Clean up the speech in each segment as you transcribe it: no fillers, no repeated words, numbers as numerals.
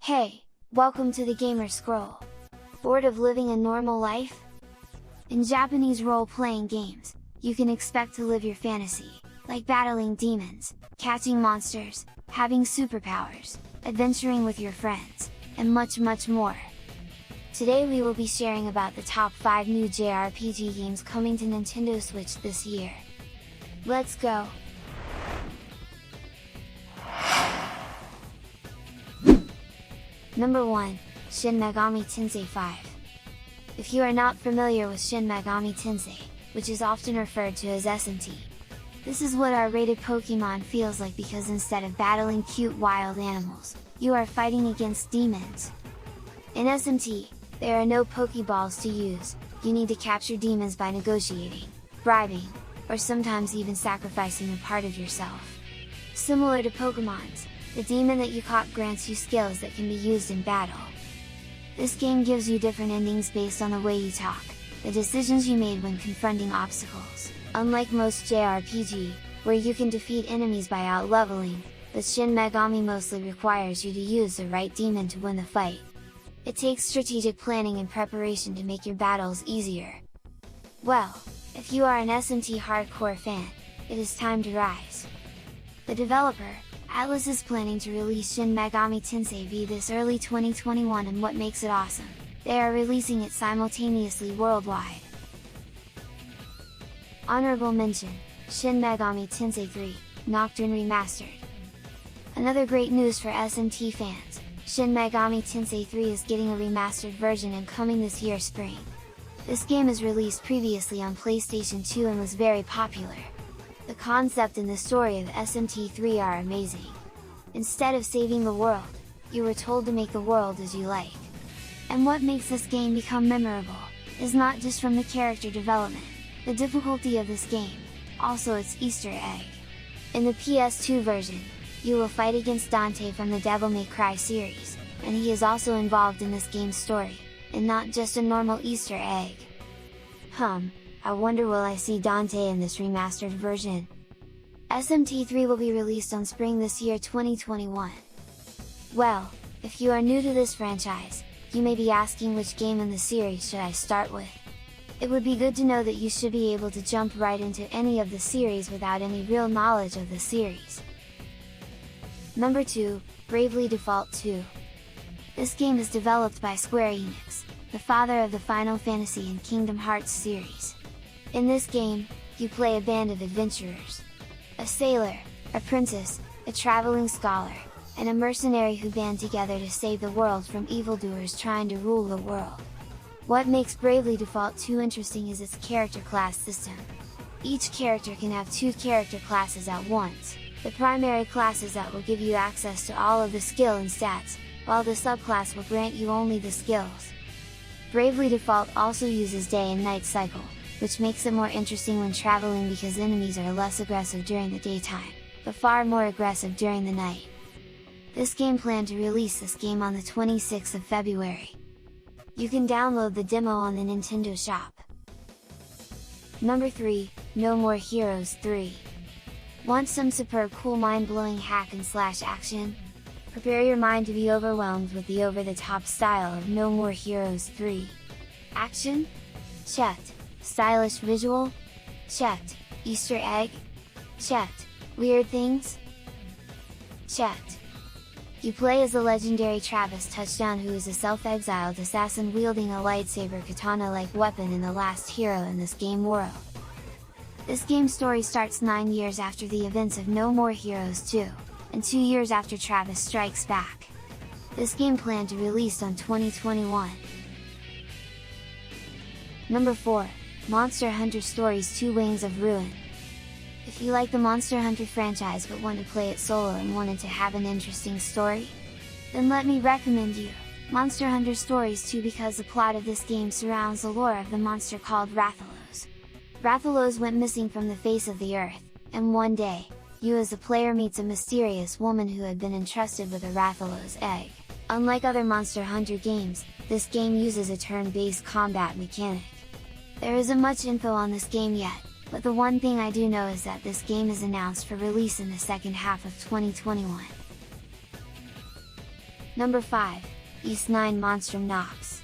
Hey, welcome to the Gamer Scroll! Bored of living a normal life? In Japanese role-playing games, you can expect to live your fantasy, like battling demons, catching monsters, having superpowers, adventuring with your friends, and much more. Today we will be sharing about the top 5 new JRPG games coming to Nintendo Switch this year. Let's go! Number 1, Shin Megami Tensei 5. If you are not familiar with Shin Megami Tensei, which is often referred to as SMT, this is what R-rated Pokemon feels like, because instead of battling cute wild animals, you are fighting against demons. In SMT, there are no Pokeballs to use, you need to capture demons by negotiating, bribing, or sometimes even sacrificing a part of yourself. Similar to Pokemon's, the demon that you caught grants you skills that can be used in battle. This game gives you different endings based on the way you talk, the decisions you made when confronting obstacles. Unlike most JRPG, where you can defeat enemies by out-leveling, the Shin Megami mostly requires you to use the right demon to win the fight. It takes strategic planning and preparation to make your battles easier. Well, if you are an SMT hardcore fan, it is time to rise! The developer, Atlus, is planning to release Shin Megami Tensei V this early 2021, and what makes it awesome, they are releasing it simultaneously worldwide. Honorable mention, Shin Megami Tensei 3, Nocturne Remastered. Another great news for SMT fans, Shin Megami Tensei 3 is getting a remastered version and coming this year spring. This game is released previously on PlayStation 2 and was very popular. The concept and the story of SMT3 are amazing. Instead of saving the world, you were told to make the world as you like. And what makes this game become memorable, is not just from the character development, the difficulty of this game, also its Easter egg. In the PS2 version, you will fight against Dante from the Devil May Cry series, and he is also involved in this game's story, and not just a normal Easter egg. I wonder, will I see Dante in this remastered version? SMT3 will be released on spring this year 2021. Well, if you are new to this franchise, you may be asking which game in the series should I start with? It would be good to know that you should be able to jump right into any of the series without any real knowledge of the series. Number 2, Bravely Default 2. This game is developed by Square Enix, the father of the Final Fantasy and Kingdom Hearts series. In this game, you play a band of adventurers. A sailor, a princess, a traveling scholar, and a mercenary who band together to save the world from evildoers trying to rule the world. What makes Bravely Default 2 interesting is its character class system. Each character can have 2 character classes at once, the primary classes that will give you access to all of the skill and stats, while the subclass will grant you only the skills. Bravely Default also uses day and night cycle, which makes it more interesting when traveling, because enemies are less aggressive during the daytime, but far more aggressive during the night. This game planned to release this game on the 26th of February. You can download the demo on the Nintendo Shop. Number 3, No More Heroes 3. Want some superb cool mind-blowing hack and slash action? Prepare your mind to be overwhelmed with the over-the-top style of No More Heroes 3. Action? Checked. Stylish visual? Checked. Easter egg? Checked. Weird things? Checked. You play as the legendary Travis Touchdown, who is a self-exiled assassin wielding a lightsaber katana-like weapon and the last hero in this game world. This game's story starts 9 years after the events of No More Heroes 2, and 2 years after Travis strikes back. This game planned to release on 2021. Number 4, Monster Hunter Stories 2 Wings of Ruin. If you like the Monster Hunter franchise but want to play it solo and wanted to have an interesting story, then let me recommend you Monster Hunter Stories 2, because the plot of this game surrounds the lore of the monster called Rathalos. Rathalos went missing from the face of the earth, and one day, you as a player meets a mysterious woman who had been entrusted with a Rathalos egg. Unlike other Monster Hunter games, this game uses a turn-based combat mechanic. There isn't much info on this game yet, but the one thing I do know is that this game is announced for release in the second half of 2021. Number 5, Ys 9 Monstrum Knox.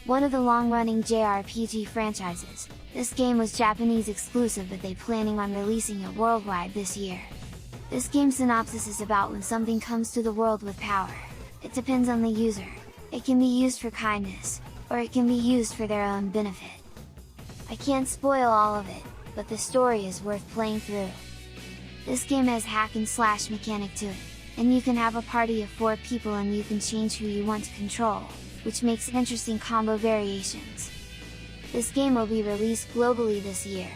One of the long-running JRPG franchises, this game was Japanese exclusive but they planning on releasing it worldwide this year. This game's synopsis is about when something comes to the world with power. It depends on the user. It can be used for kindness, or it can be used for their own benefit. I can't spoil all of it, but the story is worth playing through. This game has hack and slash mechanic to it, and you can have a party of 4 people and you can change who you want to control, which makes interesting combo variations. This game will be released globally this year.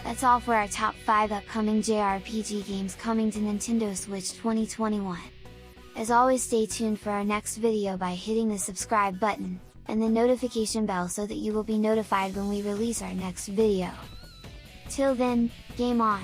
That's all for our top 5 upcoming JRPG games coming to Nintendo Switch 2021. As always, stay tuned for our next video by hitting the subscribe button, and the notification bell so that you will be notified when we release our next video. Till then, game on!